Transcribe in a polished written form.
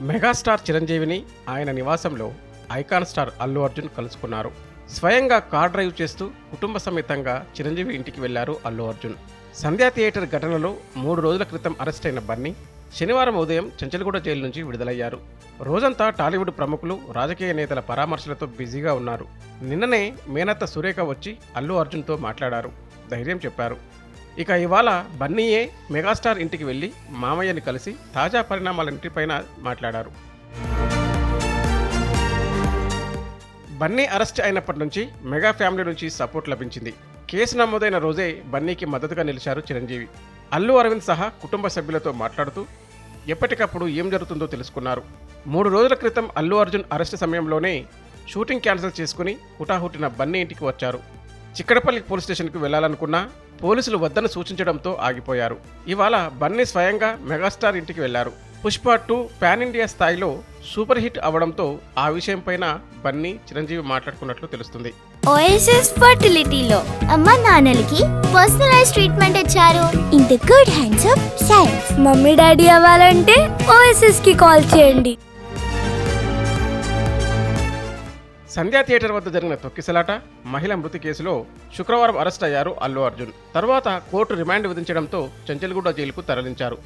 Megastar చిరంజీవిని ఆయన నివాసంలో ఐకాన్ స్టార్ అల్లు అర్జున్ కలుసుకున్నారు. స్వయంగా కార్ డ్రైవ్ చేస్తూ కుటుంబ సమేతంగా చిరంజీవి ఇంటికి వెళ్లారు అల్లు అర్జున్. సంధ్యా థియేటర్ ఘటనలో 3 రోజుల క్రితం అరెస్ట్ అయిన బన్నీ శనివారం ఉదయం చెంచల్గూడ జైలు నుంచి విడుదలయ్యారు. రోజంతా టాలీవుడ్ ప్రముఖులు, రాజకీయ నేతల పరామర్శలతో బిజీగా ఉన్నారు. నిన్ననే మేనత్త సురేఖ వచ్చి అల్లు అర్జున్తో మాట్లాడారు, ధైర్యం చెప్పారు. ఇక ఇవాళ బన్నీయే మెగాస్టార్ ఇంటికి వెళ్లి మామయ్యని కలిసి తాజా పరిణామాలన్నిటిపైన మాట్లాడారు. బన్నీ అరెస్ట్ అయినప్పటి నుంచి మెగా ఫ్యామిలీ నుంచి సపోర్ట్ లభించింది. కేసు నమోదైన రోజే బన్నీకి మద్దతుగా నిలిచారు చిరంజీవి. అల్లు అరవింద్ సహా కుటుంబ సభ్యులతో మాట్లాడుతూ ఎప్పటికప్పుడు ఏం జరుగుతుందో తెలుసుకున్నారు. 3 రోజుల క్రితం అల్లు అర్జున్ అరెస్ట్ సమయంలోనే షూటింగ్ క్యాన్సిల్ చేసుకుని హుటాహుటిన బన్నీ ఇంటికి వచ్చారు. చిక్కడపల్లి పోలీస్ స్టేషన్కు వెళ్లాలనుకున్నా పోలీసులు వద్దని సూచించడంతో ఆగిపోయారు. ఇవాళ బన్నీ స్వయంగా మెగాస్టార్ ఇంటికి వెళ్లారు. పుష్ప 2 పాన్ ఇండియా స్థాయిలో సూపర్ హిట్ అవడంతో ఆ విషయంపైన బన్నీ, చిరంజీవి మాట్లాడుకున్నట్లు తెలుస్తుంది. ఓఎస్ఎస్ ఫర్టిలిటీలో అమ్మ నాన్నలకి పర్సనలైజ్ ట్రీట్మెంట్ ఇచ్చారు. In the good hands of science. Mummy daddy అవ్వాలంటే ఓఎస్ఎస్ కి కాల్ చేయండి. సంధ్యా థియేటర్ వద్ద జరిగిన తొక్కిసలాట, మహిళ మృతి కేసులో శుక్రవారం అరెస్ట్ అయ్యారు అల్లు అర్జున్. తర్వాత కోర్టు రిమాండ్ విధించడంతో చెంచల్గూడ జైలుకు తరలించారు.